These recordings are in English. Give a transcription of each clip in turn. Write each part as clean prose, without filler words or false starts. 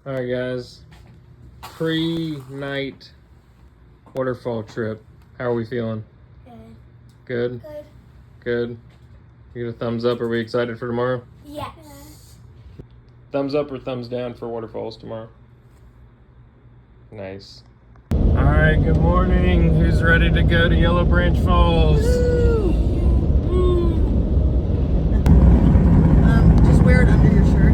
All right, guys. Pre-night waterfall trip. How are we feeling? Good. Good? Good. Good. You get a thumbs up? Are we excited for tomorrow? Yes. Thumbs up or thumbs down for waterfalls tomorrow? Nice. All right, good morning. Who's ready to go to Yellow Branch Falls? Woo! Just wear it under your shirt.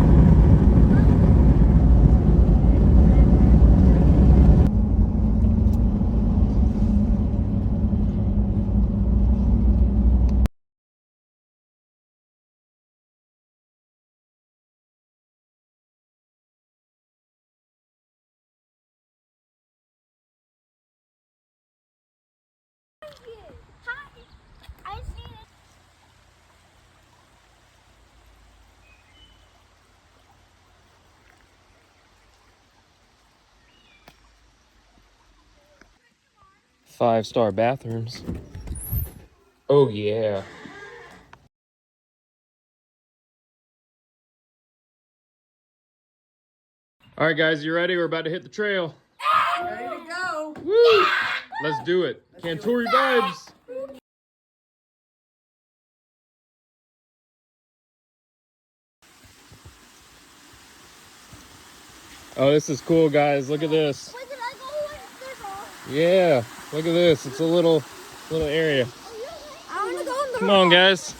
5-star bathrooms. Oh, yeah. All right, guys, you ready? We're about to hit the trail. Ready to go. Woo! Let's do it. Cantori vibes. Oh, this is cool, guys. Look at this. Yeah, look at this. It's a little area. I want to go on the Come on, guys.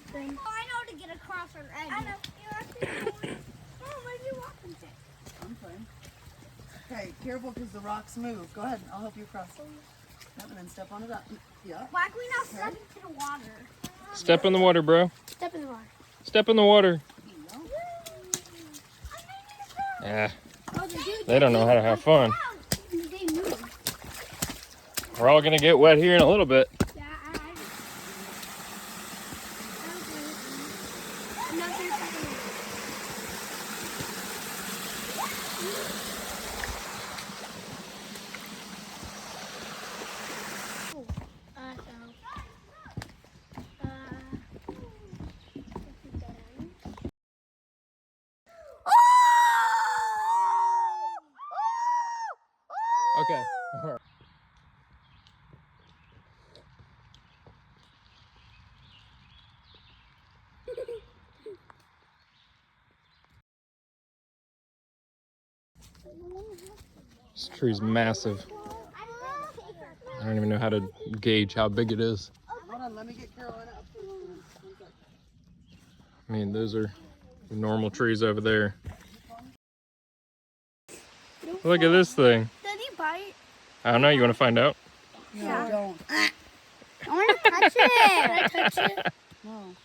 Thing. Oh, I know to get across our edge. I know. Mom, where are you walking to? I'm fine. Okay, careful because the rocks move. Go ahead, I'll help you cross. Yep, and then step on it up. Yeah. Why can we not step into the water? Step in the water, bro. Step in the water. Step in the water. Yeah. They don't know how to have fun. They move. We're all gonna get wet here in a little bit. Yeah, Okay. All right. This tree's massive. I don't even know how to gauge how big it is. Hold on, let me get Carolina up first. I mean, those are normal trees over there. Look at this thing. Did he bite? I don't know. You want to find out? No, don't. I want to touch it. Can I touch it? No.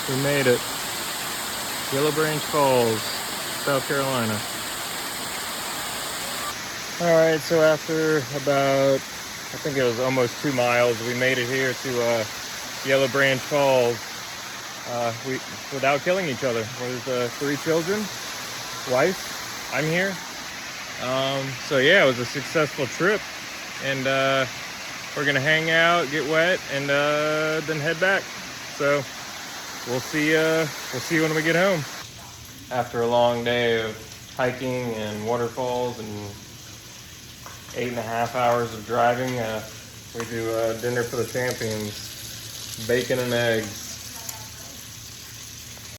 We made it. Yellow Branch Falls, South Carolina. All right, so after about, I think it was almost 2 miles, we made it here to Yellow Branch Falls without killing each other. There's 3 children, wife, I'm here. So yeah, it was a successful trip, and we're gonna hang out, get wet, and then head back. So we'll see you when we get home. After a long day of hiking and waterfalls and 8.5 hours of driving, we do dinner for the champions, bacon and eggs.